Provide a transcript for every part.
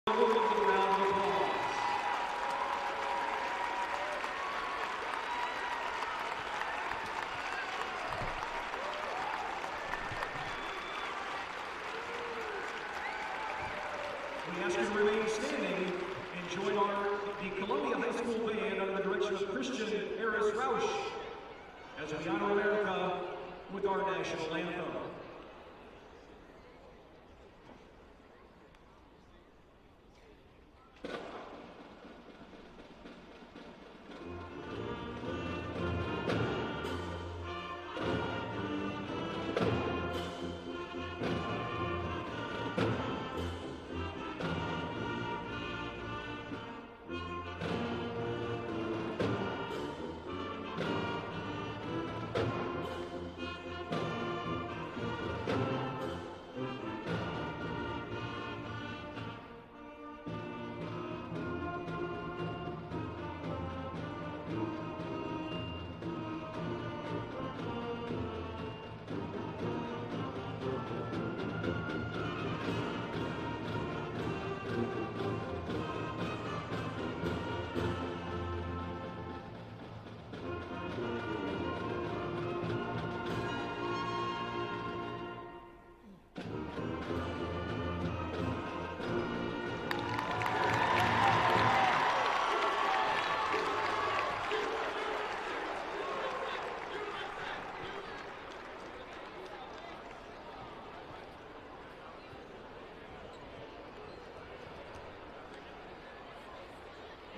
We ask you to remain standing and join the Columbia High School Band under the direction of Christian Eris Rausch as we honor America with our national anthem.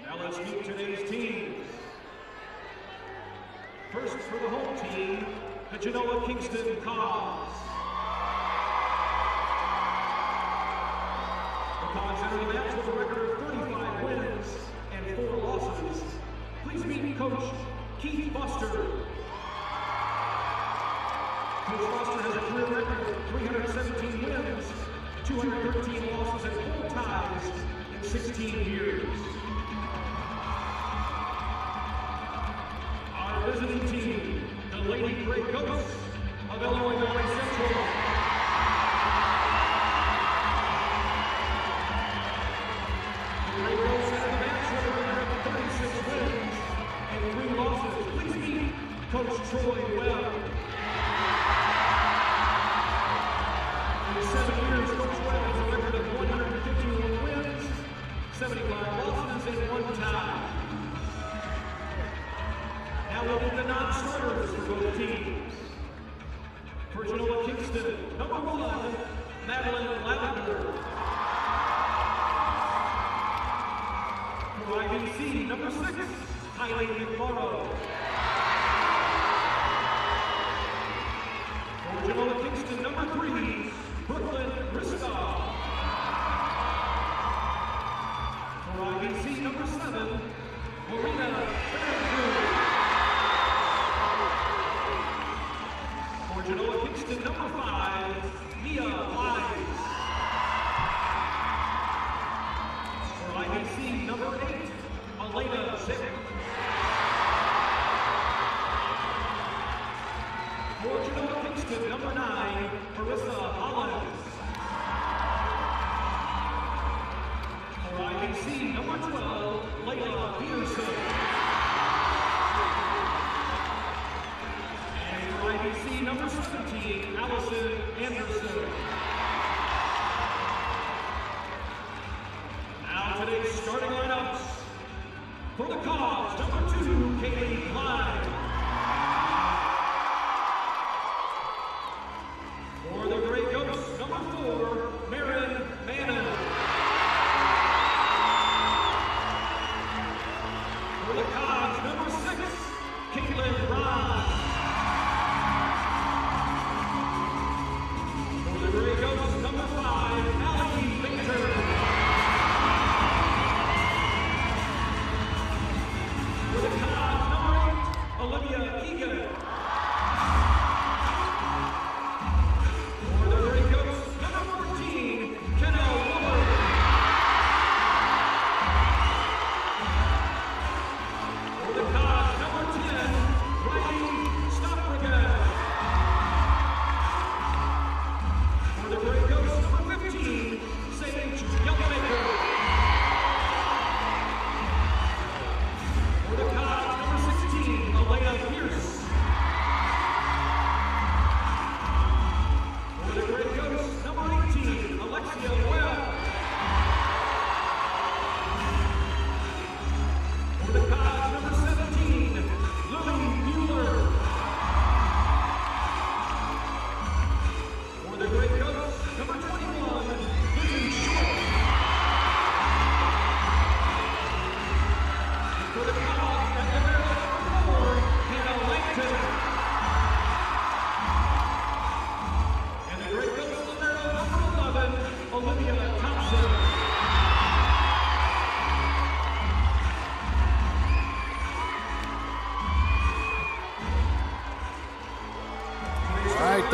Now let's meet today's teams. First for the home team, the Genoa-Kingston Cause. The Cause entered the match with a record of 35 wins and 4 losses. Please meet Coach Keith Foster. Coach Foster has a career record of 317 wins, 213 losses, and 4 ties in 16 years. Visiting team, the Lady Gray Ghosts of Illinois Valley Central. The Gray Ghosts had a match record of 36 wins and 3 losses. Please meet Coach Troy Webb. In 7 years, Coach Webb has a record of 151 wins, 75 losses, and 1 tie. Now we'll get the non-starters for both teams. For Genoa-Kingston, number 1, Madeline Lavender. For IVC, number 6, Kylie McMorrow. For Genoa-Kingston, number 3, Brooklyn Ristoff. For IVC, number 7, Marina Fairfield. Genoa-Kingston, number 5, Mia Wise. For IVC, number 8, Elena Zick.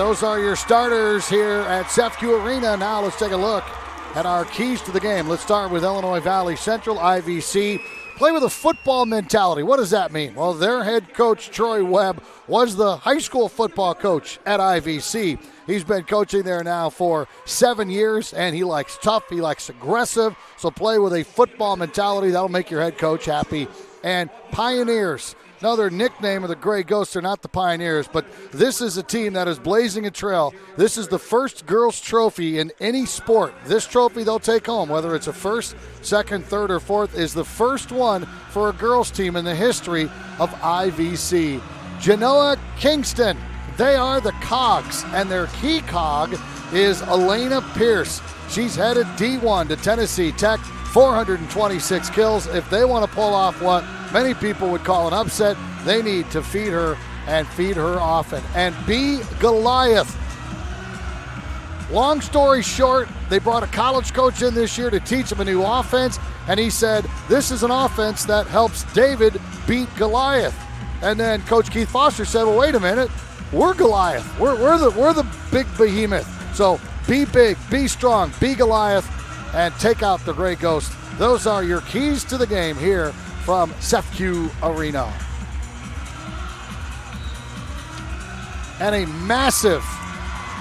those are your starters here at CEFCU Arena. Now let's take a look at our keys to the game. Let's start with Illinois Valley Central, IVC. Play with a football mentality. What does that mean? Well, their head coach, Troy Webb, was the high school football coach at IVC. He's been coaching there now for 7 years, and he likes tough, he likes aggressive. So play with a football mentality. That'll make your head coach happy. And Pioneers. Another nickname of the Gray Ghosts are not the Pioneers, but this is a team that is blazing a trail. This is the first girls' trophy in any sport. This trophy they'll take home, whether it's a first, second, third, or fourth, is the first one for a girls' team in the history of IVC. Genoa-Kingston, they are the cogs, and their key cog is Elena Pierce. She's headed D1 to Tennessee Tech, 426 kills. If they want to pull off what many people would call an upset, they need to feed her and feed her often. And B. Goliath. Long story short, they brought a college coach in this year to teach them a new offense, and he said, this is an offense that helps David beat Goliath. And then Coach Keith Foster said, well, wait a minute, we're Goliath. We're the big behemoth. So be big, be strong, be Goliath, and take out the Gray Ghost. Those are your keys to the game here from CEFCU Arena. And a massive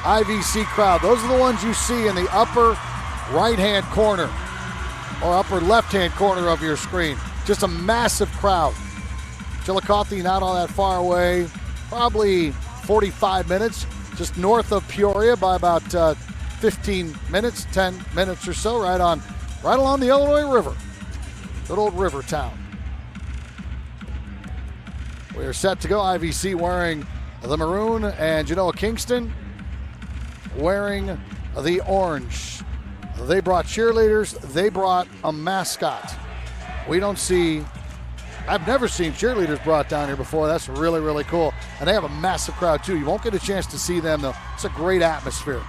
IVC crowd. Those are the ones you see in the upper right-hand corner or upper left-hand corner of your screen. Just a massive crowd. Chillicothe not all that far away, probably 45 minutes, just north of Peoria by about 15 minutes, 10 minutes or so, right along the Illinois River. Good old river town. We are set to go. IVC wearing the maroon and Genoa-Kingston wearing the orange. They brought cheerleaders. They brought a mascot. I've never seen cheerleaders brought down here before. That's really, really cool. And they have a massive crowd, too. You won't get a chance to see them, though. It's a great atmosphere.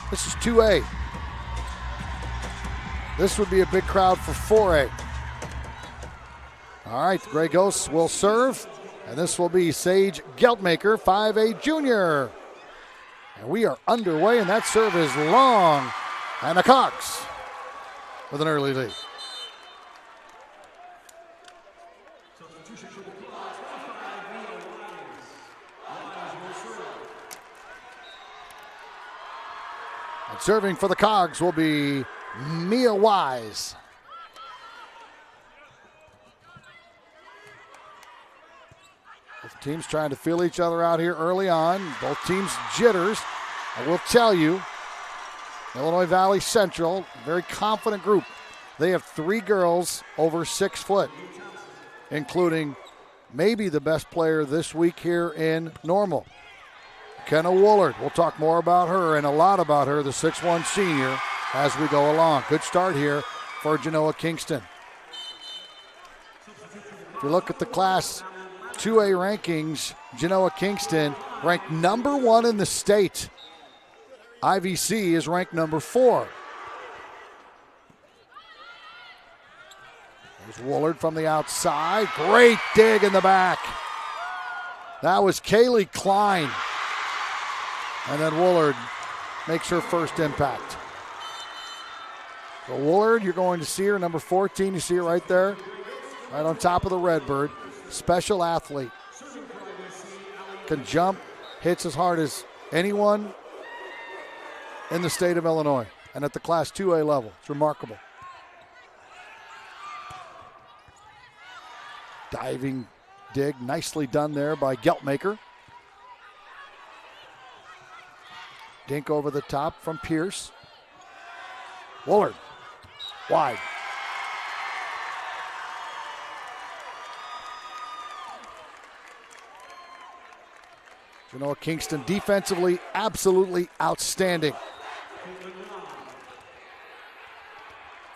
This is 2A. This would be a big crowd for 4A. All right, the Gray Ghosts will serve. And this will be Sage Geltmaker, 5A junior. And we are underway, and that serve is long. And the Cogs with an early lead. And serving for the Cogs will be Mia Wise. Both teams trying to feel each other out here early on. Both teams jitters. I will tell you, Illinois Valley Central, very confident group. They have 3 girls over 6 foot, including maybe the best player this week here in Normal, Kenna Woolard. We'll talk more about her and a lot about her, the 6'1 senior, as we go along. Good start here for Genoa-Kingston. If you look at the Class 2A rankings, Genoa-Kingston ranked number 1 in the state. IVC is ranked number 4. There's Woolard from the outside. Great dig in the back. That was Kaylee Klein. And then Woolard makes her first impact. So Woolard, you're going to see her, number 14. You see her right there, right on top of the Redbird. Special athlete. Can jump, hits as hard as anyone in the state of Illinois and at the Class 2A level. It's remarkable. Diving dig, nicely done there by Geltmaker. Dink over the top from Pierce. Woolard, wide. Genoa-Kingston defensively absolutely outstanding.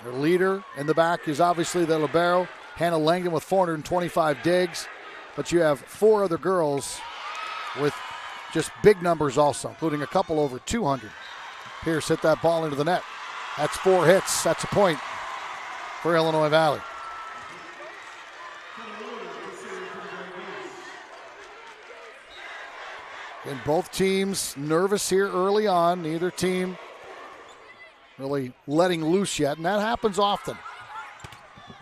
Their leader in the back is obviously the libero, Hannah Langdon with 425 digs, but you have 4 other girls with just big numbers also, including a couple over 200. Pierce hit that ball into the net. That's 4 hits. That's a point for Illinois Valley. And both teams nervous here early on. Neither team really letting loose yet, and that happens often.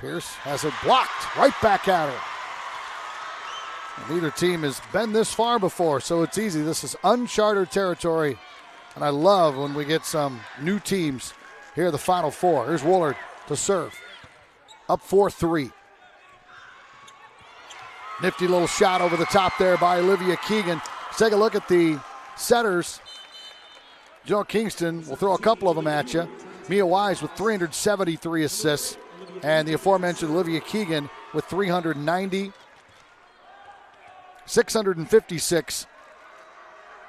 Pierce has it blocked, right back at her. And neither team has been this far before, so it's easy. This is uncharted territory, and I love when we get some new teams here, the Final Four. Here's Woolard to serve. Up 4-3. Nifty little shot over the top there by Olivia Keegan. Let's take a look at the setters. Genoa-Kingston will throw a couple of them at you. Mia Wise with 373 assists, and the aforementioned Olivia Keegan with 390. 656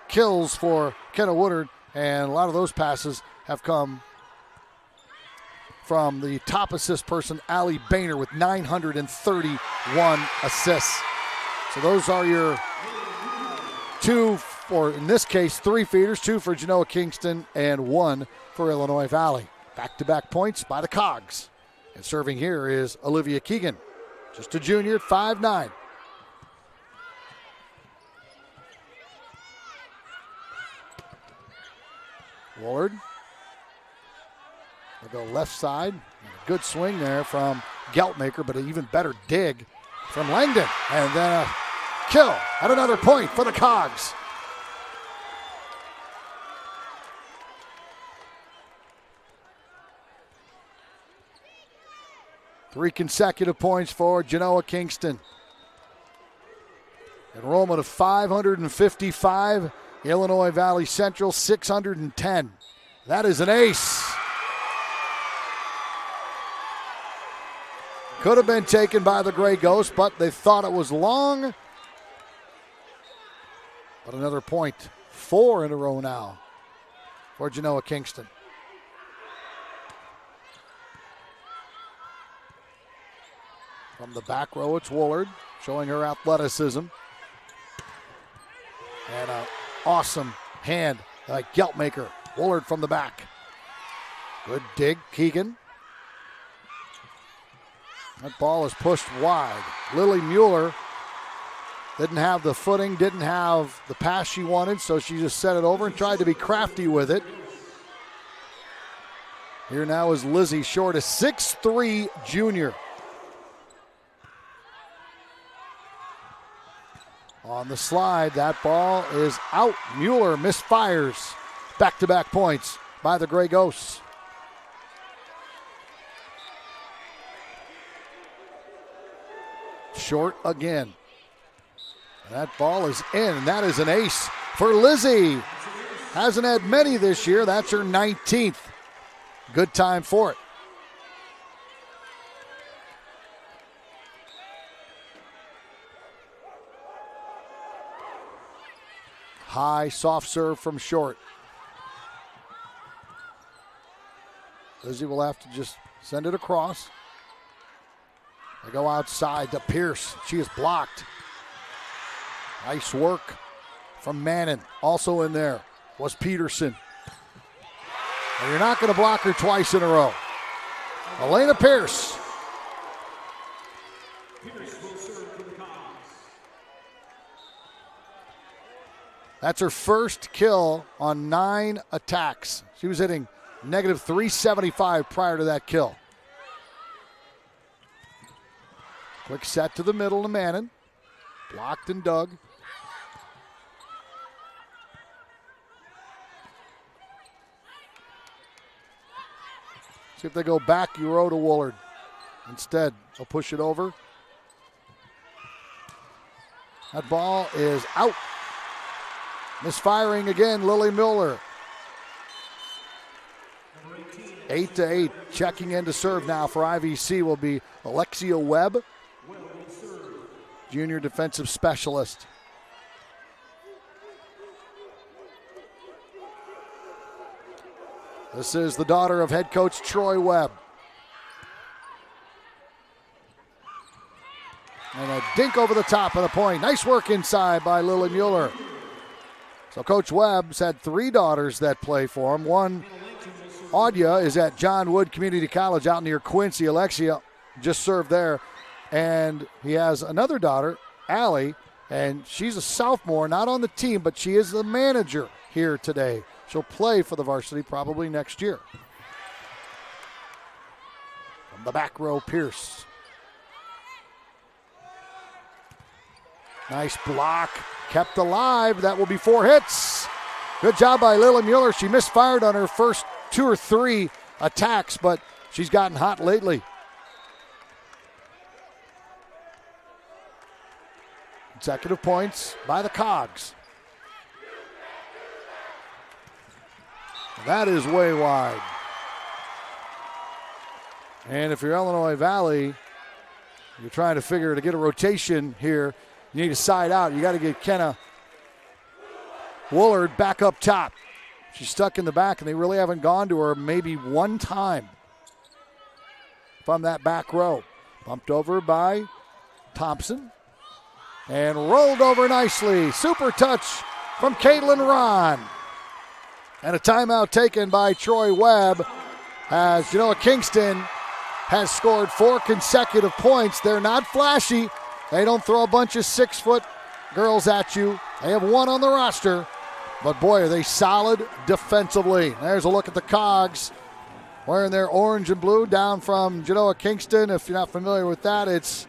kills for Kenna Woodard, and a lot of those passes have come from the top assist person, Allie Boehner, with 931 assists. So those are your two, or in this case, three feeders, two for Genoa-Kingston and one for Illinois Valley. Back-to-back points by the Cogs. And serving here is Olivia Keegan, just a junior at 5'9". Woolard. They'll go left side. Good swing there from Geltmaker, but an even better dig from Langdon. And then a kill at another point for the Cogs. Three consecutive points for Genoa-Kingston. Enrollment of 555. Illinois Valley Central 610. That is an ace. Could have been taken by the Gray Ghost, but they thought it was long. But another point. 4 in a row now for Genoa-Kingston. From the back row, it's Woolard showing her athleticism. And an awesome hand like Geltmaker. Woolard from the back. Good dig, Keegan. That ball is pushed wide. Lily Mueller didn't have the footing, didn't have the pass she wanted, so she just set it over and tried to be crafty with it. Here now is Lizzie Short, a 6'3" junior. On the slide, that ball is out. Mueller misfires. Back-to-back points by the Gray Ghosts. Short again. And that ball is in, and that is an ace for Lizzie. Hasn't had many this year. That's her 19th. Good time for it. High, soft serve from Short. Lizzie will have to just send it across. They go outside to Pierce. She is blocked. Nice work from Mannon. Also in there was Peterson. And you're not going to block her twice in a row. Elena Pierce. That's her first kill on 9 attacks. She was hitting negative 375 prior to that kill. Quick set to the middle to Mannon. Blocked and dug. See if they go back, you row to Woolard. Instead, they'll push it over. That ball is out. Misfiring again, Lily Mueller. 8-8. Checking in to serve now for IVC will be Alexia Webb, junior defensive specialist. This is the daughter of head coach Troy Webb. And a dink over the top of the point. Nice work inside by Lily Mueller. So Coach Webb's had 3 daughters that play for him. One, Audia, is at John Wood Community College out near Quincy. Alexia just served there. And he has another daughter, Allie, And she's a sophomore, not on the team, but she is the manager here today. She'll play for the varsity probably next year. From the back row, Pierce. Nice block, kept alive. That will be 4 hits. Good job by Lily Mueller. She misfired on her first 2 or 3 attacks, but she's gotten hot lately. Consecutive points by the Cogs. That is way wide. And if you're Illinois Valley, you're trying to figure to get a rotation here, you need to side out. You got to get Kenna Woolard back up top. She's stuck in the back, and they really haven't gone to her maybe one time from that back row. Bumped over by Thompson and rolled over nicely. Super touch from Caitlin Ron. And a timeout taken by Troy Webb as Genoa-Kingston has scored 4 consecutive points. They're not flashy. They don't throw a bunch of 6-foot girls at you. They have 1 on the roster. But boy, are they solid defensively. There's a look at the Cogs wearing their orange and blue down from Genoa-Kingston. If you're not familiar with that, it's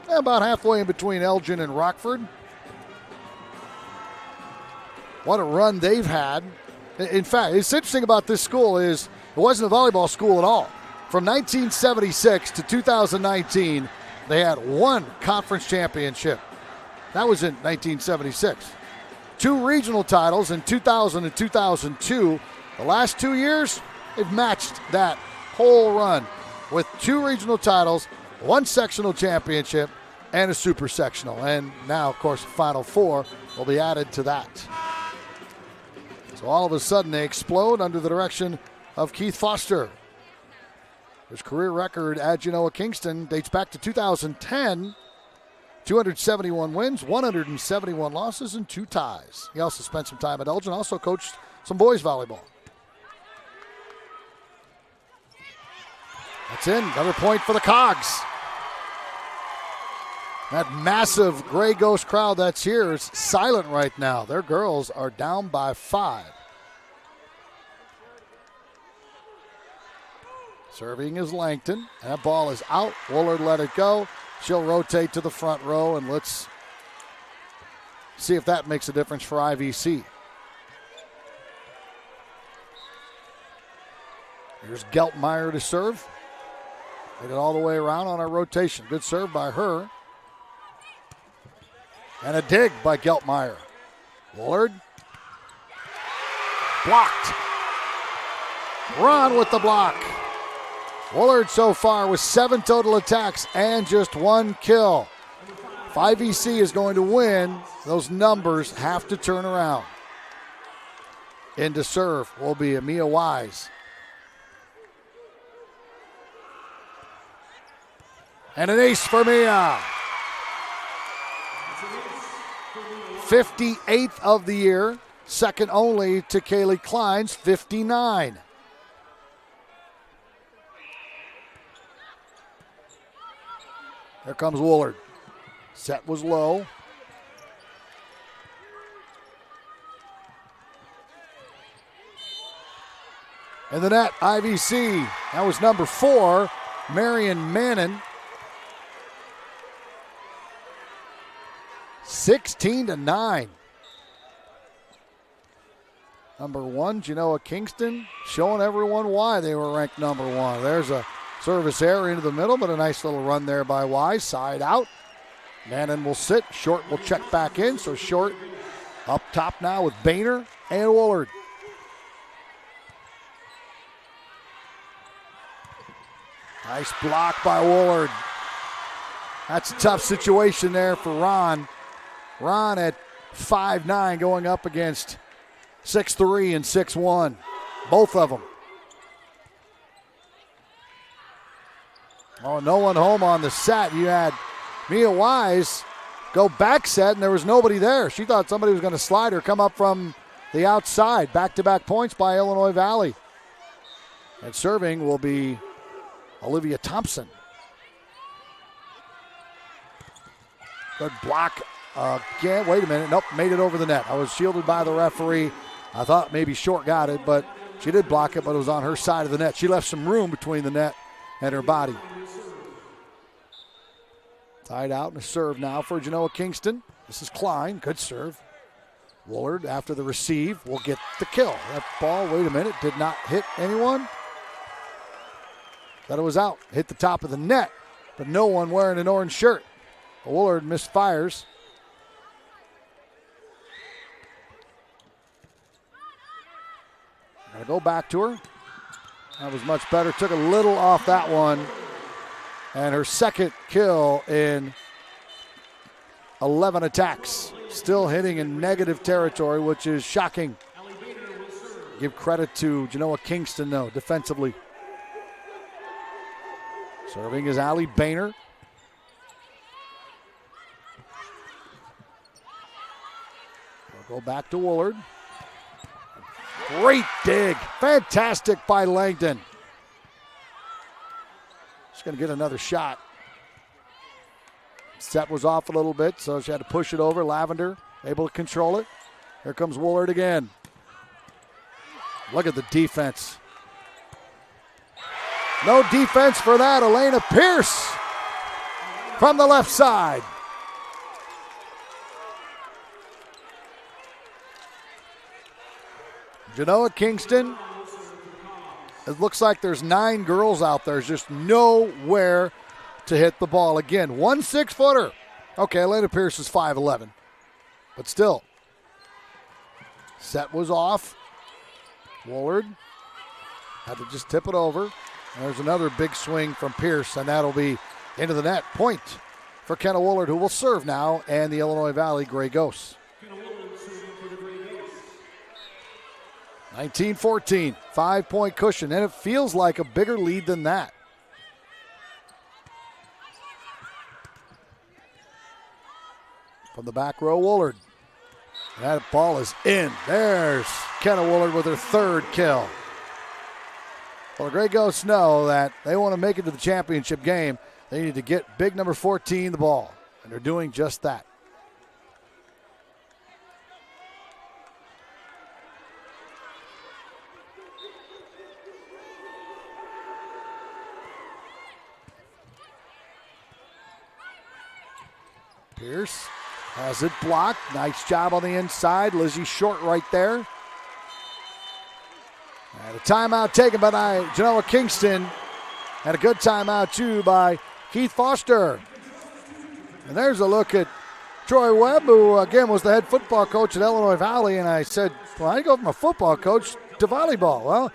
about halfway in between Elgin and Rockford. What a run they've had. In fact, it's interesting about this school is it wasn't a volleyball school at all. From 1976 to 2019, they had 1 conference championship. That was in 1976. 2 regional titles in 2000 and 2002. The last 2 years, they've matched that whole run with 2 regional titles, 1 sectional championship, and a super sectional. And now, of course, the Final 4 will be added to that. So all of a sudden, they explode under the direction of Keith Foster. His career record at Genoa-Kingston dates back to 2010. 271 wins, 171 losses, and 2 ties. He also spent some time at Elgin, also coached some boys volleyball. That's in. Another point for the Cogs. That massive Gray Ghost crowd that's here is silent right now. Their girls are down by 5. Serving is Langton. That ball is out. Woolard let it go. She'll rotate to the front row, and let's see if that makes a difference for IVC. Here's Geltmeyer to serve. Get it all the way around on our rotation. Good serve by her. And a dig by Geltmeyer. Woolard. Blocked. Ron with the block. Woolard so far with 7 total attacks and just 1 kill. If IVC is going to win, those numbers have to turn around. Into serve will be Mia Wise. And an ace for Mia. 58th of the year, second only to Kaylee Klein's 59. Here comes Woolard. Set was low. In the net, IVC. That was number 4, Marion Mannon. 16-9. Number 1, Genoa-Kingston, showing everyone why they were ranked number 1. There's a service error into the middle, but a nice little run there by Wise. Side out. Mannon will sit. Short will check back in. So Short up top now with Boehner and Woolard. Nice block by Woolard. That's a tough situation there for Ron. Ron at 5'9", going up against 6'3" and 6'1". Both of them. Oh, no one home on the set. You had Mia Wise go back set, and there was nobody there. She thought somebody was going to slide her, come up from the outside. Back-to-back points by Illinois Valley. And serving will be Olivia Thompson. Good block again. Wait a minute. Nope, made it over the net. I was shielded by the referee. I thought maybe Short got it, but she did block it, but it was on her side of the net. She left some room between the net and her body. Tied out and a serve now for Genoa-Kingston. This is Klein. Good serve. Woolard, after the receive, will get the kill. That ball, wait a minute, did not hit anyone. Thought it was out. Hit the top of the net, but no one wearing an orange shirt. Woolard misfires. Gonna go back to her. That was much better. Took a little off that one. And her second kill in 11 attacks. Still hitting in negative territory, which is shocking. Give credit to Genoa-Kingston, though, defensively. Serving is Allie Boehner. We'll go back to Woolard. Great dig. Fantastic by Langdon. She's going to get another shot. Set was off a little bit, so she had to push it over. Lavender able to control it. Here comes Woolard again. Look at the defense. No defense for that. Elena Pierce from the left side. Genoa-Kingston. It looks like there's 9 girls out there. There's just nowhere to hit the ball. Again, 1 6-footer. Okay, Elena Pierce is 5'11", but still. Set was off. Woolard had to just tip it over. And there's another big swing from Pierce, and that'll be into the net. Point for Kenna Woolard, who will serve now, and the Illinois Valley Grey Ghosts. 19-14, 5-point cushion, and it feels like a bigger lead than that. From the back row, Woolard. That ball is in. There's Kenna Woolard with her 3rd kill. Well, the Grey Ghosts know that they want to make it to the championship game. They need to get big number 14 the ball, and they're doing just that. Pierce has it blocked. Nice job on the inside. Lizzie Short right there. And a timeout taken by Genoa-Kingston. And a good timeout, too, by Keith Foster. And there's a look at Troy Webb, who, again, was the head football coach at Illinois Valley. And I said, well, I go from a football coach to volleyball. Well,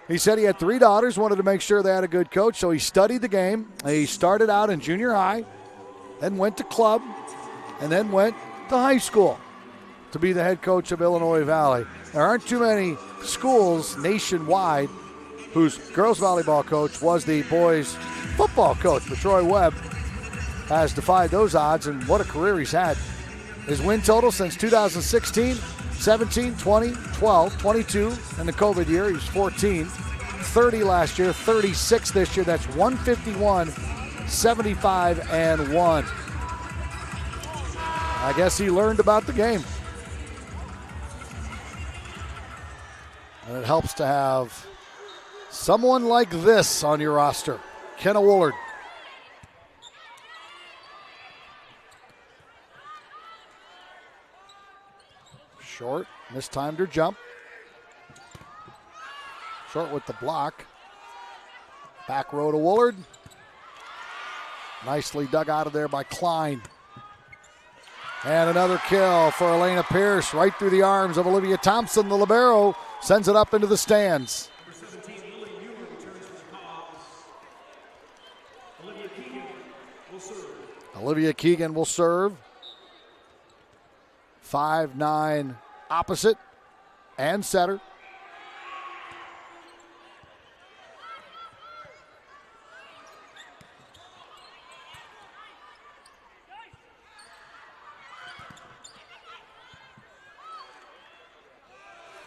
he said he had 3 daughters, wanted to make sure they had a good coach, so he studied the game. He started out in junior high, then went to club, and then went to high school to be the head coach of Illinois Valley. There aren't too many schools nationwide whose girls volleyball coach was the boys football coach, but Troy Webb has defied those odds, and what a career he's had. His win total since 2016, 17, 20, 12, 22, and the COVID year, he was 14, 30 last year, 36 this year. That's 151, 75, and 1. I guess he learned about the game. And it helps to have someone like this on your roster. Kenna Woolard. Short, mistimed her jump. Short with the block. Back row to Woolard. Nicely dug out of there by Klein. And another kill for Elena Pierce, right through the arms of Olivia Thompson. The libero sends it up into the stands. Number 17, Lily Mueller returns to the cause. Olivia Keegan will serve. Olivia Keegan will serve. 5'9" opposite and setter.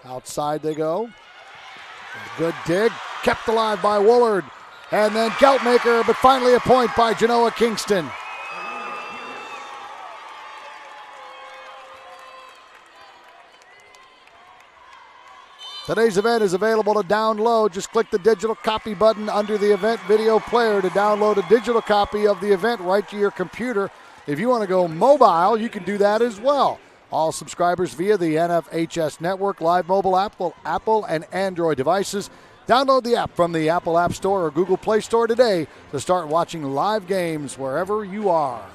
Outside they go. Good dig. Kept alive by Woolard. And then Geltmaker, but finally a point by Genoa-Kingston. Today's event is available to download. Just click the digital copy button under the event video player to download a digital copy of the event right to your computer. If you want to go mobile, you can do that as well. All subscribers via the NFHS Network Live mobile app, Apple and Android devices. Download the app from the Apple App Store or Google Play Store today to start watching live games wherever you are.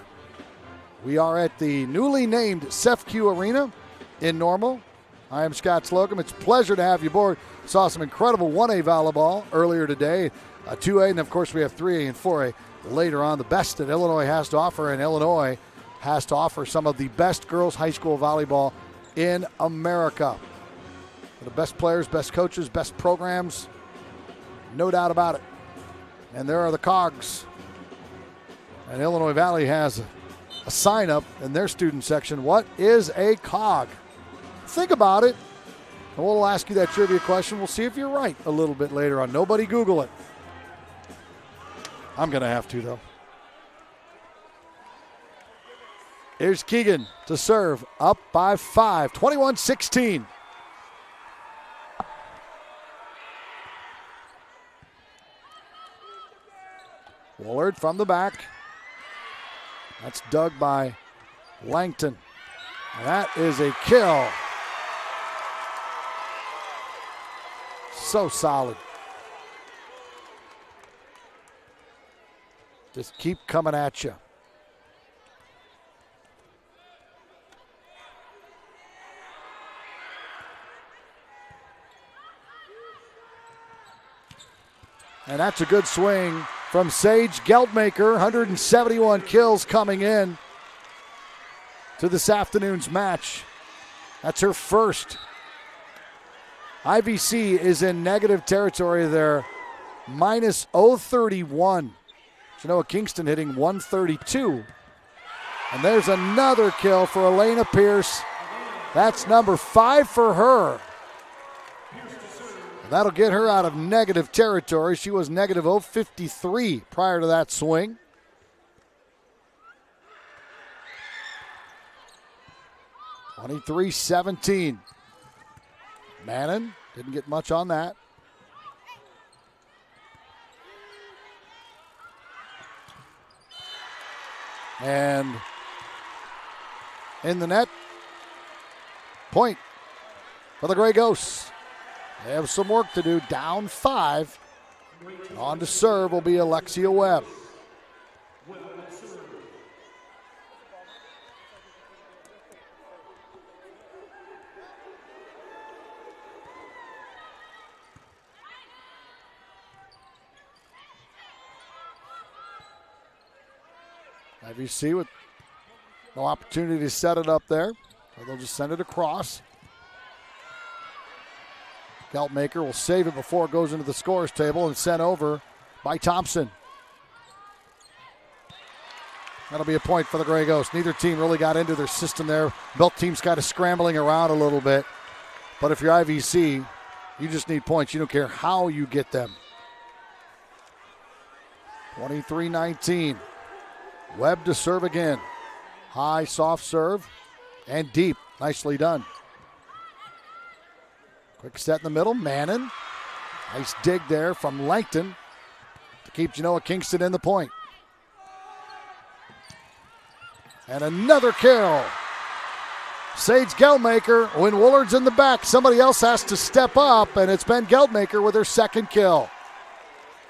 We are at the newly named CEFCU Arena in Normal. I am Scott Slocum. It's a pleasure to have you aboard. Saw some incredible 1A volleyball earlier today, 2A, and of course we have 3A and 4A later on. The best that Illinois has to offer, and Illinois has to offer some of the best girls high school volleyball in America. The best players, best coaches, best programs, no doubt about it. And there are the cogs. And Illinois Valley has a sign up in their student section. What is a cog? Think about it. And we'll ask you that trivia question. We'll see if you're right a little bit later on. Nobody Google it. I'm going to have to, though. Here's Keegan to serve, up by 5, 21-16. Woolard from the back. That's dug by Langton. And that is a kill. So solid. Just keep coming at you. And that's a good swing from Sage Geldmaker. 171 kills coming in to this afternoon's match. That's her first. IVC is in negative territory there, minus 031. Genoa-Kingston hitting 132. And there's another kill for Elena Pierce. That's number 5 for her. That'll get her out of negative territory. She was negative 053 prior to that swing. (23-17). Mannon didn't get much on that. And in the net, point for the Gray Ghosts. They have some work to do, down 5. And on to serve will be Alexia Webb. IVC with no opportunity to set it up there. So they'll just send it across. Geldmaker will save it before it goes into the scorer's table and sent over by Thompson. That'll be a point for the Gray Ghosts. Neither team really got into their system there. Both teams kind of scrambling around a little bit. But if you're IVC, you just need points. You don't care how you get them. 23-19. Webb to serve again. High, soft serve, and deep. Nicely done. Quick set in the middle. Mannon. Nice dig there from Langton to keep Genoa-Kingston in the point. And another kill. Sage Geldmaker. When Woolard's in the back, somebody else has to step up, and it's been Geldmaker with her second kill.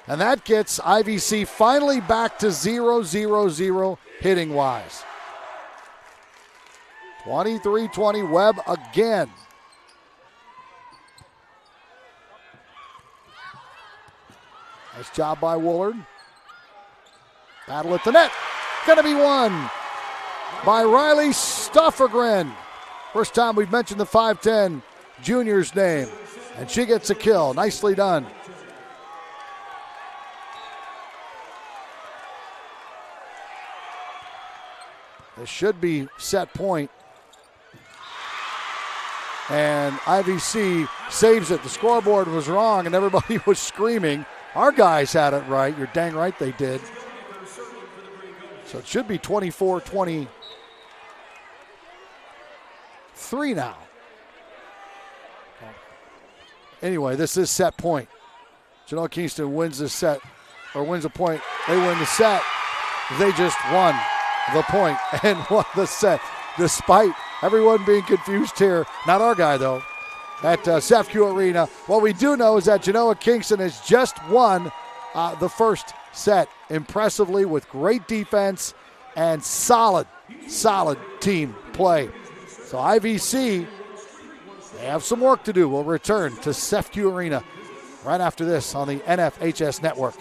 And that gets IVC finally back to 0-0-0 hitting-wise. 23-20, Webb again. Nice job by Woolard. Battle at the net. Going to be won by Riley Stoffergren. First time we've mentioned the 5'10 junior's name. And she gets a kill. Nicely done. This should be set point. And IVC saves it. The scoreboard was wrong and everybody was screaming. Our guys had it right. You're dang right they did. So it should be 24-23 now. Anyway, this is set point. Genoa-Kingston wins this set, or wins a point. They win the set. They just won the point and won the set, despite everyone being confused here. Not our guy, though, at CEFCU Arena. What we do know is that Genoa-Kingston has just won the first set impressively with great defense and solid team play. So IVC, they have some work to do. We'll return to CEFCU Arena right after this on the NFHS Network.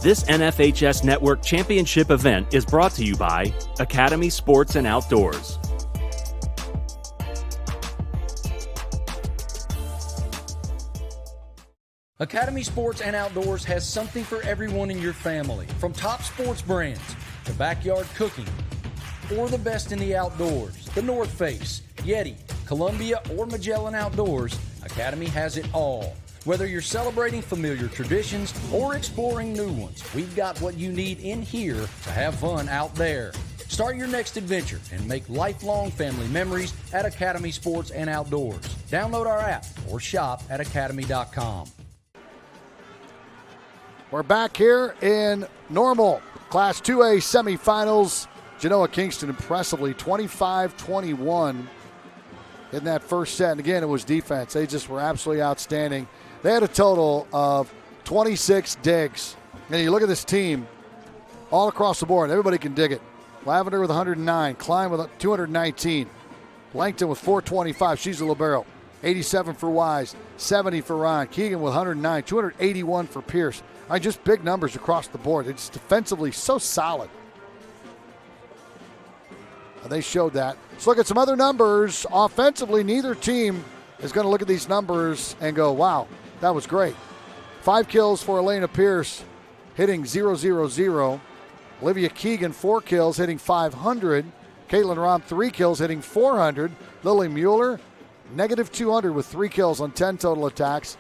This NFHS Network Championship event is brought to you by Academy Sports and Outdoors. Academy Sports and Outdoors has something for everyone in your family, from top sports brands to backyard cooking or the best in the outdoors. The North Face, Yeti, Columbia, or Magellan Outdoors, Academy has it all. Whether you're celebrating familiar traditions or exploring new ones, we've got what you need in here to have fun out there. Start your next adventure and make lifelong family memories at Academy Sports and Outdoors. Download our app or shop at academy.com. We're back here in normal Class 2A semifinals. Genoa-Kingston impressively 25-21 in that first set. And again, it was defense. They just were absolutely outstanding. They had a total of 26 digs. And you look at this team all across the board. Everybody can dig it. Lavender with 109. Klein with 219. Langton with 425. She's a libero. 87 for Wise. 70 for Ron. Keegan with 109. 281 for Pierce. Just big numbers across the board. It's defensively so solid. And they showed that. Let's look at some other numbers. Offensively, neither team is going to look at these numbers and go, wow, that was great. 5 kills for Elena Pierce, hitting 0-0-0. Olivia Keegan, 4 kills, hitting 500. Caitlin Rom, 3 kills, hitting 400. Lily Mueller, negative 200 with 3 kills on 10 total attacks.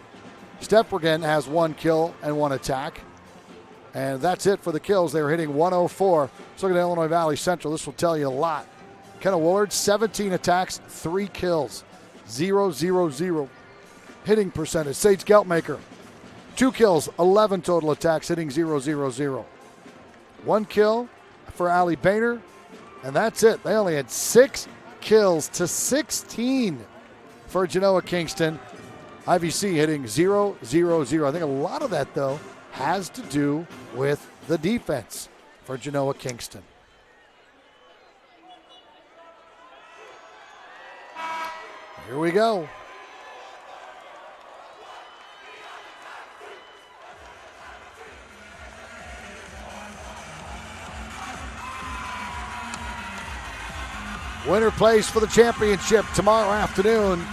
Steph Bergen has 1 kill and 1 attack. And that's it for the kills. They were hitting 104. Let's look at Illinois Valley Central. This will tell you a lot. Kenna Woolard, 17 attacks, 3 kills, 0-0-0. Hitting percentage. Sage Geltmaker, 2 kills, 11 total attacks, hitting 0-0-0. 1 kill for Allie Boehner, and that's it. They only had 6 kills to 16 for Genoa-Kingston. IVC hitting 0-0-0. I think a lot of that, though, has to do with the defense for Genoa-Kingston. Here we go. Winner plays for the championship tomorrow afternoon.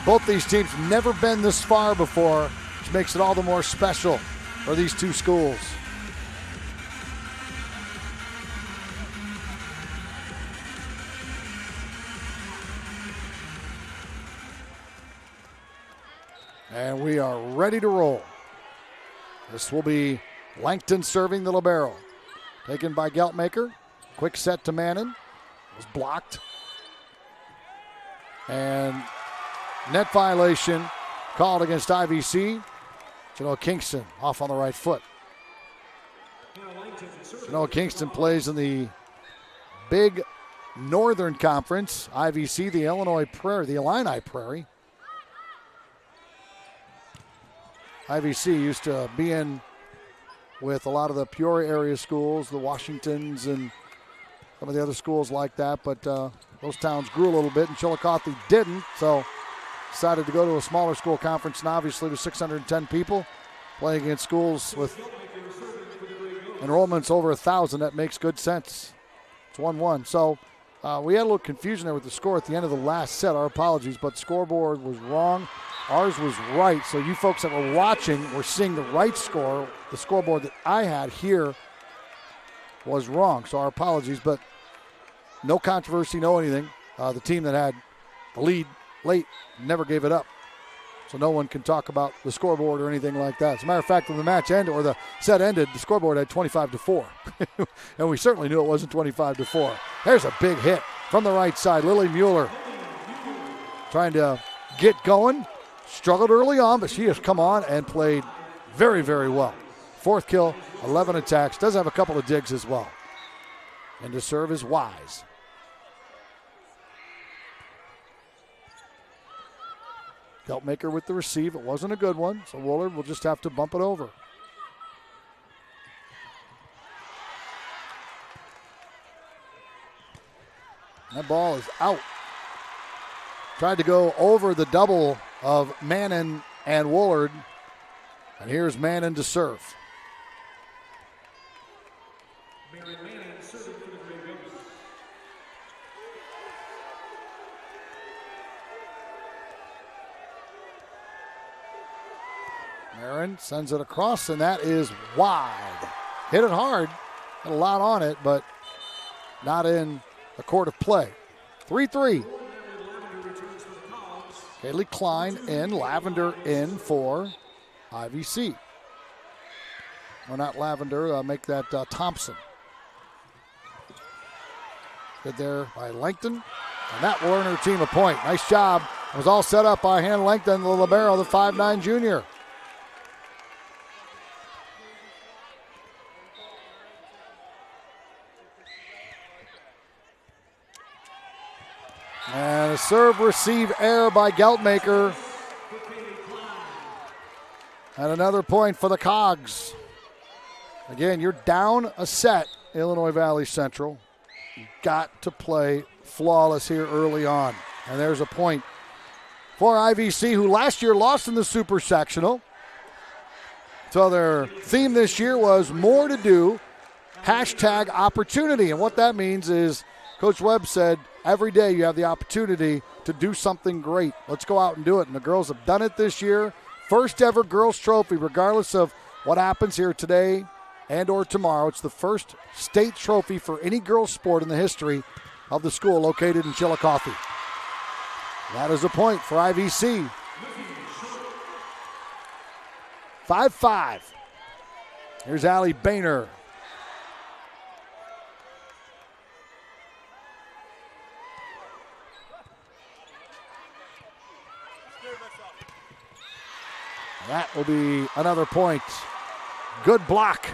Both these teams have never been this far before, which makes it all the more special for these two schools. And we are ready to roll. This will be Langton serving the libero. Taken by Geltmaker. Quick set to Mannon. Was blocked. And net violation called against IVC. Genoa-Kingston off on the right foot. Genoa-Kingston plays in the Big Northern Conference. IVC, the Illinois Prairie, the Illini Prairie. IVC used to be in with a lot of the Peoria area schools, the Washingtons and some of the other schools like that, but those towns grew a little bit and Chillicothe didn't, so decided to go to a smaller school conference, and obviously with 610 people playing against schools with enrollments over 1,000, that makes good sense. It's 1-1. So we had a little confusion there with the score at the end of the last set. Our apologies, but the scoreboard was wrong. Ours was right, so you folks that were watching were seeing the right score. The scoreboard that I had here was wrong, so our apologies, but no controversy, no anything. The team that had the lead late never gave it up, so no one can talk about the scoreboard or anything like that. As a matter of fact, when the match ended, or the set ended, the scoreboard had 25-4, and we certainly knew it wasn't 25-4. There's a big hit from the right side. Lily Mueller trying to get going. Struggled early on, but she has come on and played very, very well. 4th kill, 11 attacks. Does have a couple of digs as well. And to serve is Wise. Geltmaker with the receive. It wasn't a good one, so Woolard will just have to bump it over. That ball is out. Tried to go over the double of Mannon and Woolard. And here's Mannon to serve. Marin sends it across, and that is wide. Hit it hard. Had a lot on it, but not in the court of play. 3-3. Kaylee Klein in, Lavender in for IVC. Or not Lavender, make that Thompson. Good there by Langton. And that will earn her team a point. Nice job. It was all set up by Hannah Langton, the libero, the 5'9" junior. And a serve receive error by Geltmaker. And another point for the Cogs. Again, you're down a set, Illinois Valley Central. You've got to play flawless here early on. And there's a point for IVC, who last year lost in the Super Sectional. So their theme this year was more to do, #opportunity. And what that means is Coach Webb said, every day you have the opportunity to do something great. Let's go out and do it. And the girls have done it this year. First ever girls trophy, regardless of what happens here today and or tomorrow. It's the first state trophy for any girls sport in the history of the school located in Chillicothe. That is a point for IVC. 5-5. Here's Allie Boehner. That will be another point. Good block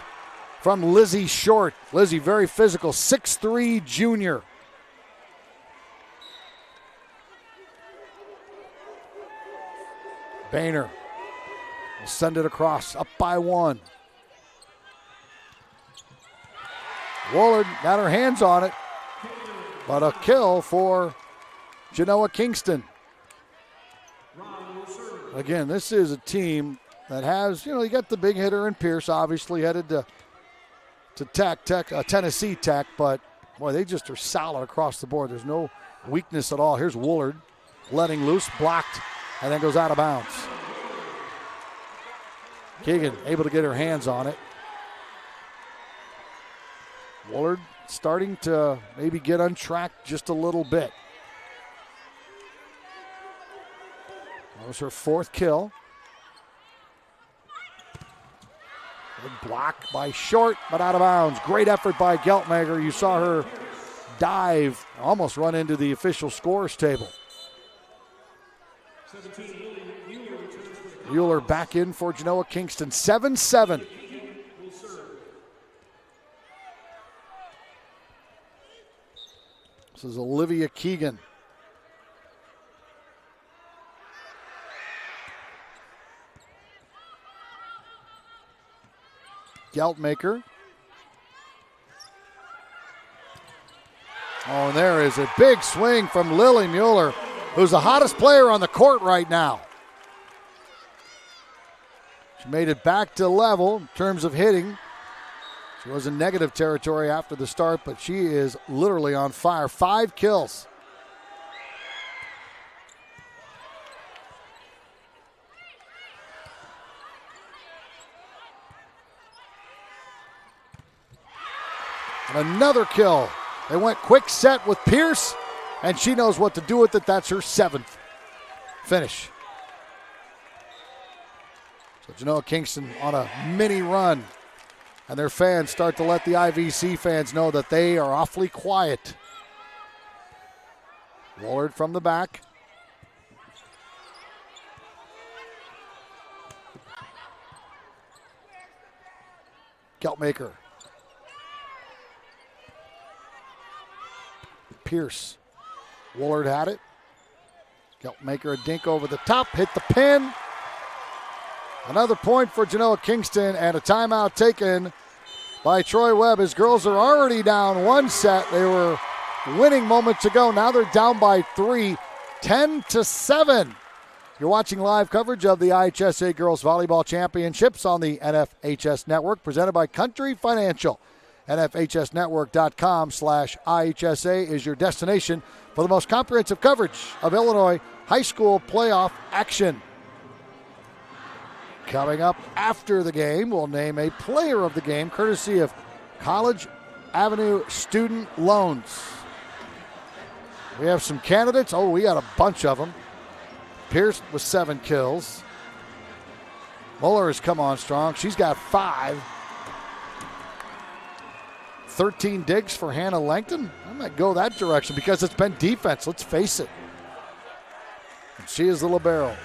from Lizzie Short. Lizzie very physical, 6'3" junior. Boehner will send it across, up by 1. Woolard got her hands on it, but a kill for Genoa-Kingston. Again, this is a team that has, you got the big hitter in Pierce, obviously headed to Tennessee Tech, but boy, they just are solid across the board. There's no weakness at all. Here's Woolard letting loose, blocked, and then goes out of bounds. Keegan able to get her hands on it. Woolard starting to maybe get untracked just a little bit. That was her 4th kill. Good block by Short, but out of bounds. Great effort by Geltmaker. You saw her dive, almost run into the official scores table. Mueller back in for Genoa-Kingston. 7-7. This is Olivia Keegan. Geltmaker. Oh, and there is a big swing from Lily Mueller, who's the hottest player on the court right now. She made it back to level in terms of hitting. She was in negative territory after the start, but she is literally on fire. 5 kills. And another kill. They went quick set with Pierce, and she knows what to do with it. That's her 7th finish. So Genoa-Kingston on a mini run, and their fans start to let the IVC fans know that they are awfully quiet. Woolard from the back. Geltmaker. Pierce. Woolard had it. Geltmaker a dink over the top, hit the pin. Another point for Genoa-Kingston and a timeout taken by Troy Webb. His girls are already down one set. They were winning moments ago. Now they're down by 3, 10-7. You're watching live coverage of the IHSA Girls Volleyball Championships on the NFHS Network, presented by Country Financial. NFHSnetwork.com/IHSA is your destination for the most comprehensive coverage of Illinois high school playoff action. Coming up after the game, we'll name a player of the game, courtesy of College Avenue Student Loans. We have some candidates. Oh, we got a bunch of them. Pierce with 7 kills. Muller has come on strong. She's got 5. 13 digs for Hannah Langton. I might go that direction because it's been defense. Let's face it. And she is the libero.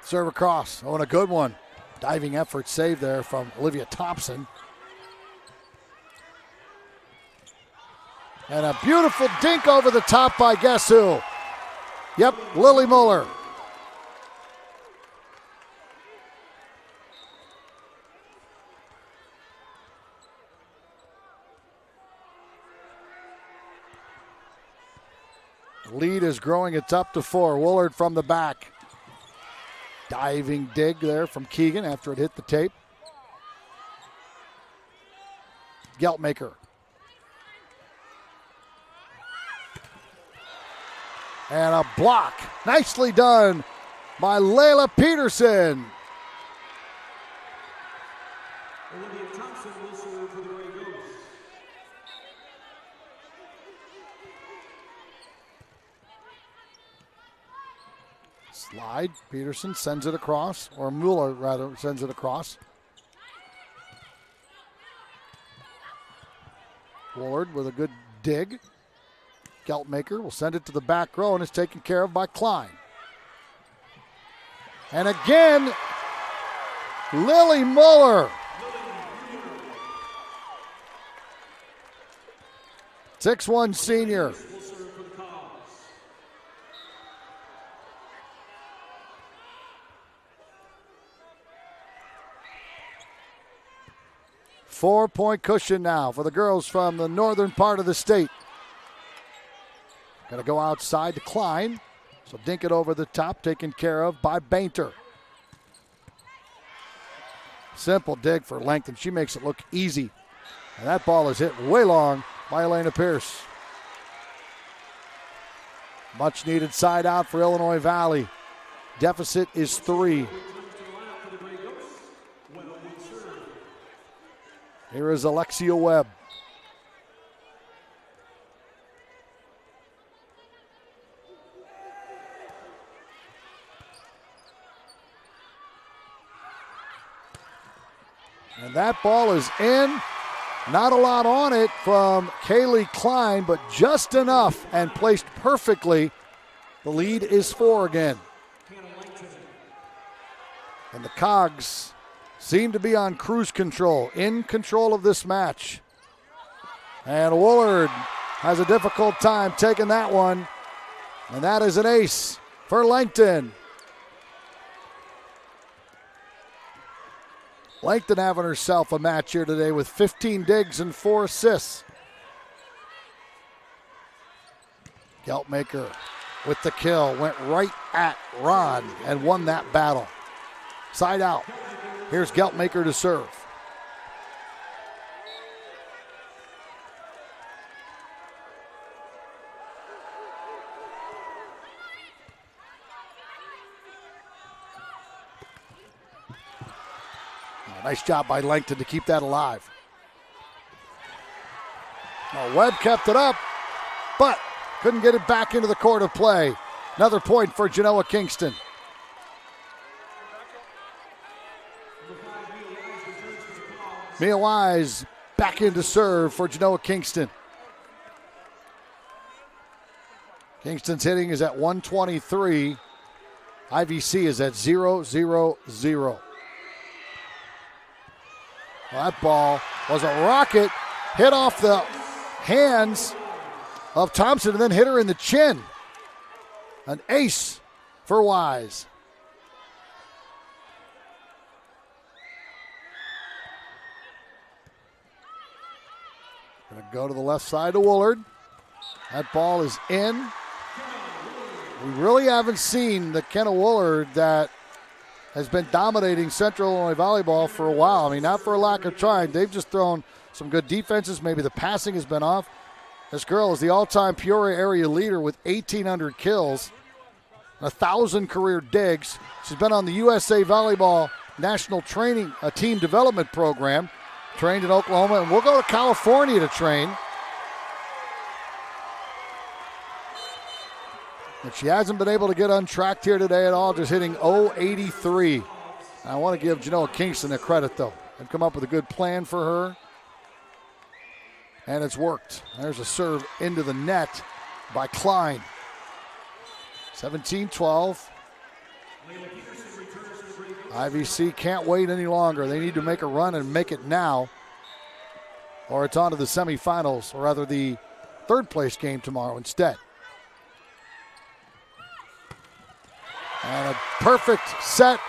Serve across. Oh, and a good one. Diving effort save there from Olivia Thompson. And a beautiful dink over the top by guess who? Yep, Lily Muller. The lead is growing. It's up to 4. Woolard from the back. Diving dig there from Keegan after it hit the tape. Geltmaker. And a block. Nicely done by Layla Peterson. Olivia Thompson will serve for the Gray Ghosts. Slide. Peterson sends it across, or Mueller rather sends it across. Woolard with a good dig. Geltmaker will send it to the back row and is taken care of by Klein. And again, Lily Muller. 6'1" senior. Four-point cushion now for the girls from the northern part of the state. Going to go outside to Klein. So dink it over the top, taken care of by Bainter. Simple dig for Langton. She makes it look easy. And that ball is hit way long by Elena Pierce. Much needed side out for Illinois Valley. Deficit is 3. Here is Alexia Webb. And that ball is in. Not a lot on it from Kaylee Klein, but just enough and placed perfectly. The lead is 4 again. And the Cogs seem to be on cruise control, in control of this match. And Woolard has a difficult time taking that one. And that is an ace for Langton. Langton having herself a match here today with 15 digs and 4 assists. Geltmaker with the kill, went right at Ron and won that battle. Side out. Here's Geltmaker to serve. Nice job by Langton to keep that alive. Well, Webb kept it up, but couldn't get it back into the court of play. Another point for Genoa-Kingston. Mia Wise back into serve for Genoa-Kingston. Kingston's hitting is at 123. IVC is at 0-0-0. Well, that ball was a rocket, hit off the hands of Thompson and then hit her in the chin. An ace for Wise. Going to go to the left side to Woolard. That ball is in. We really haven't seen the Kenna Woolard that has been dominating Central Illinois volleyball for a while. I mean, not for a lack of trying. They've just thrown some good defenses. Maybe the passing has been off. This girl is the all-time Peoria area leader with 1,800 kills, 1,000 career digs. She's been on the USA Volleyball National Training Team Development Program, trained in Oklahoma, and we'll go to California to train. But she hasn't been able to get untracked here today at all, just hitting .083. I want to give Genoa-Kingston a credit, though. They've come up with a good plan for her, and it's worked. There's a serve into the net by Klein. 17-12. IVC can't wait any longer. They need to make a run and make it now, or it's on to the semifinals, or rather the third-place game tomorrow instead. And a perfect set,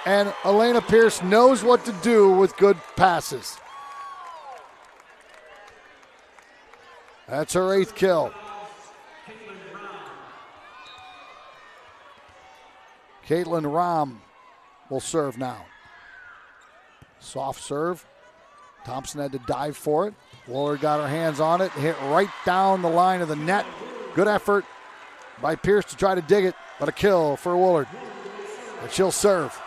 and Elena Pierce knows what to do with good passes. That's her 8th kill. Caitlin Rahm will serve now. Soft serve. Thompson had to dive for it. Woolard got her hands on it, hit right down the line of the net. Good effort by Pierce to try to dig it, but a kill for Woolard. But she'll serve.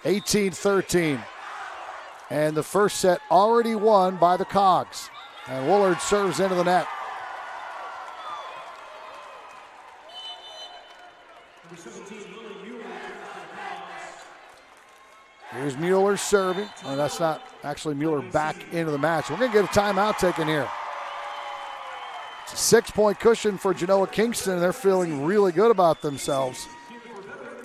18-13. And the first set already won by the Cogs. And Woolard serves into the net. Here's Mueller serving. Oh, that's not actually Mueller back into the match. We're going to get a timeout taken here. It's a 6-point cushion for Genoa-Kingston, and they're feeling really good about themselves.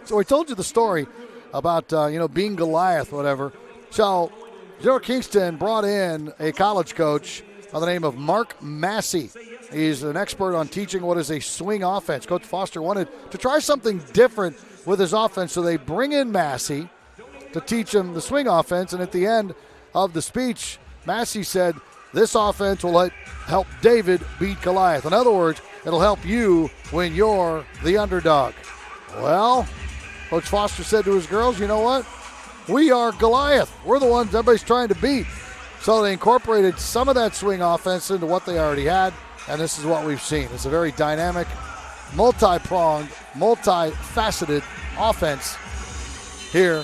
So I told you the story about, being Goliath, whatever. So Genoa-Kingston brought in a college coach by the name of Mark Massey. He's an expert on teaching what is a swing offense. Coach Foster wanted to try something different with his offense, so they bring in Massey to teach him the swing offense. And at the end of the speech, Massey said, this offense will help David beat Goliath. In other words, it'll help you when you're the underdog. Well, Coach Foster said to his girls, you know what? We are Goliath. We're the ones everybody's trying to beat. So they incorporated some of that swing offense into what they already had, and this is what we've seen. It's a very dynamic, multi-pronged, multi-faceted offense here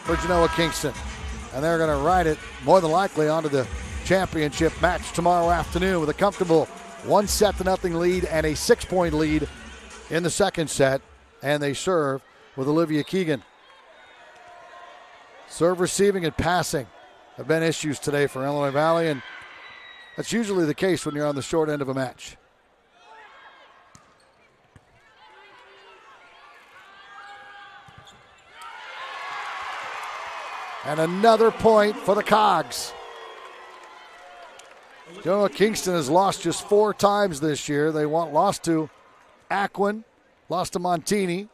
for Genoa-Kingston. And they're going to ride it more than likely onto the championship match tomorrow afternoon with a comfortable 1-0 lead and a 6-point lead in the second set. And they serve with Olivia Keegan. Serve, receiving, and passing have been issues today for Illinois Valley, and that's usually the case when you're on the short end of a match. And another point for the Cogs. Genoa-Kingston has lost just 4 times this year. They lost to Aquin, lost to Montini,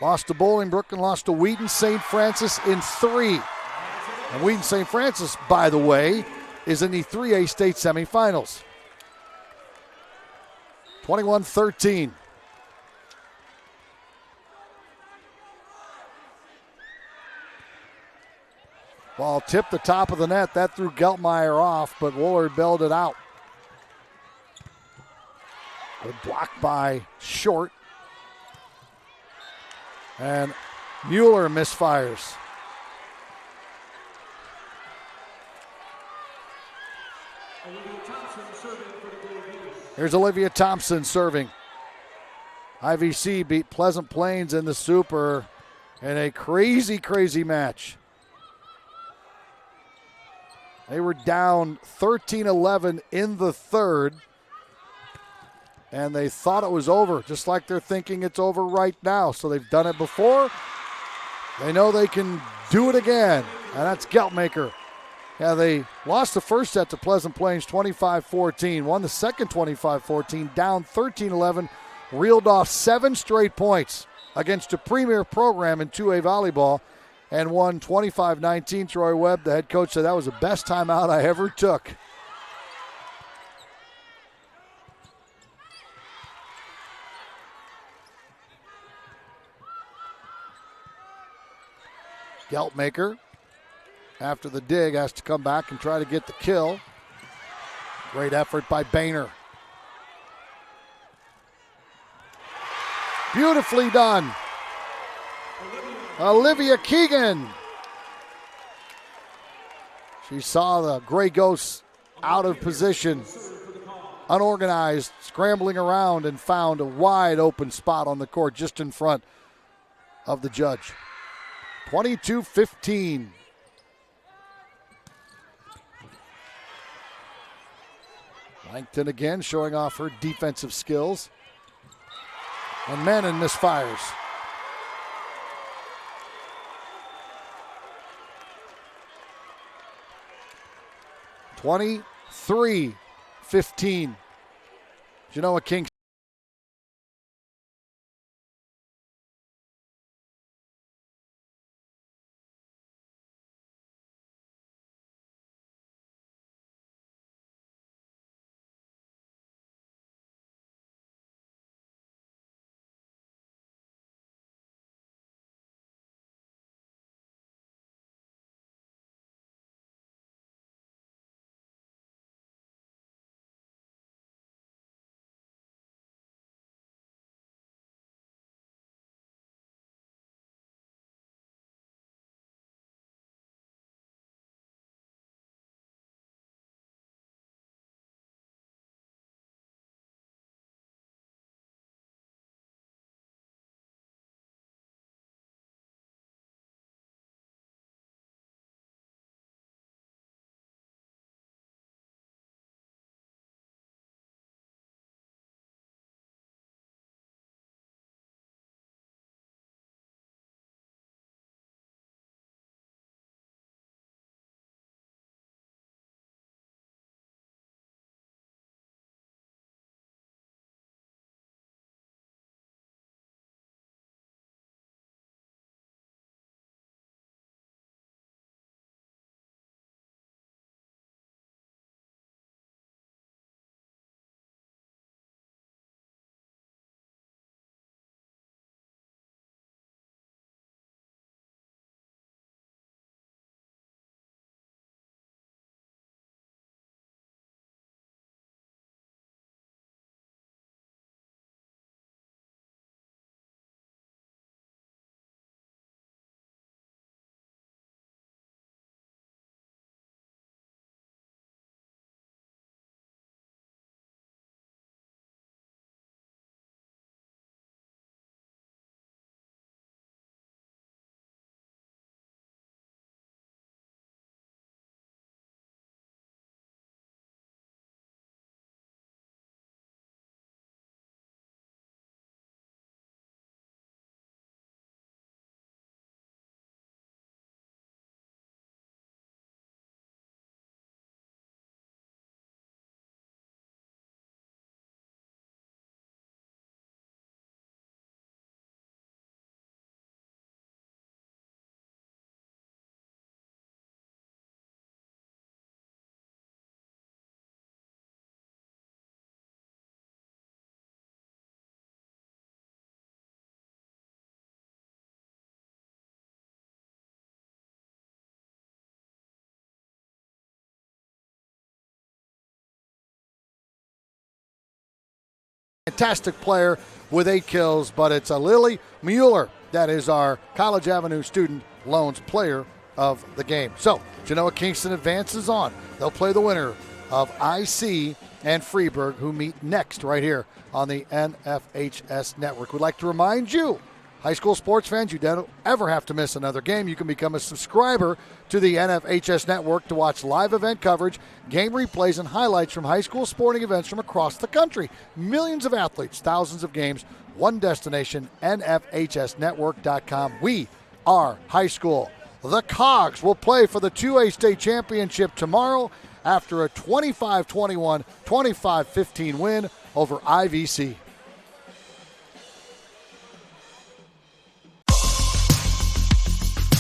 lost to Bolingbrook, and lost to Wheaton St. Francis in 3. And Wheaton St. Francis, by the way, is in the 3A state semifinals. 21-13. Ball tipped the top of the net. That threw Geltmeyer off, but Woolard bailed it out. Good block by Short. And Mueller misfires. Olivia Thompson serving for the Blue Eagles. Here's Olivia Thompson serving. IVC beat Pleasant Plains in the Super in a crazy, crazy match. They were down 13-11 in the third, and they thought it was over, just like they're thinking it's over right now. So they've done it before. They know they can do it again, and that's Geltmaker. Yeah, they lost the first set to Pleasant Plains 25-14, won the second 25-14, down 13-11, reeled off 7 straight points against a premier program in 2A volleyball, and won 25-19. Troy Webb, the head coach, said that was the best timeout I ever took. Geltmaker, after the dig, has to come back and try to get the kill. Great effort by Boehner. Beautifully done. Olivia Keegan. She saw the Gray Ghosts out of position, unorganized, scrambling around, and found a wide open spot on the court just in front of the judge. 22-15. Langton again showing off her defensive skills. And Mannon misfires. (23-15). Genoa-Kingston. Fantastic player with 8 kills, but it's a Lily Mueller that is our College Avenue Student Loans player of the game. So Genoa-Kingston advances on. They'll play the winner of IC and Freeburg, who meet next right here on the NFHS Network. We'd like to remind you, high school sports fans, you don't ever have to miss another game. You can become a subscriber to the NFHS Network to watch live event coverage, game replays, and highlights from high school sporting events from across the country. Millions of athletes, thousands of games, one destination, NFHSnetwork.com. We are high school. The Cogs will play for the 2A state championship tomorrow after a 25-21, 25-15 win over IVC.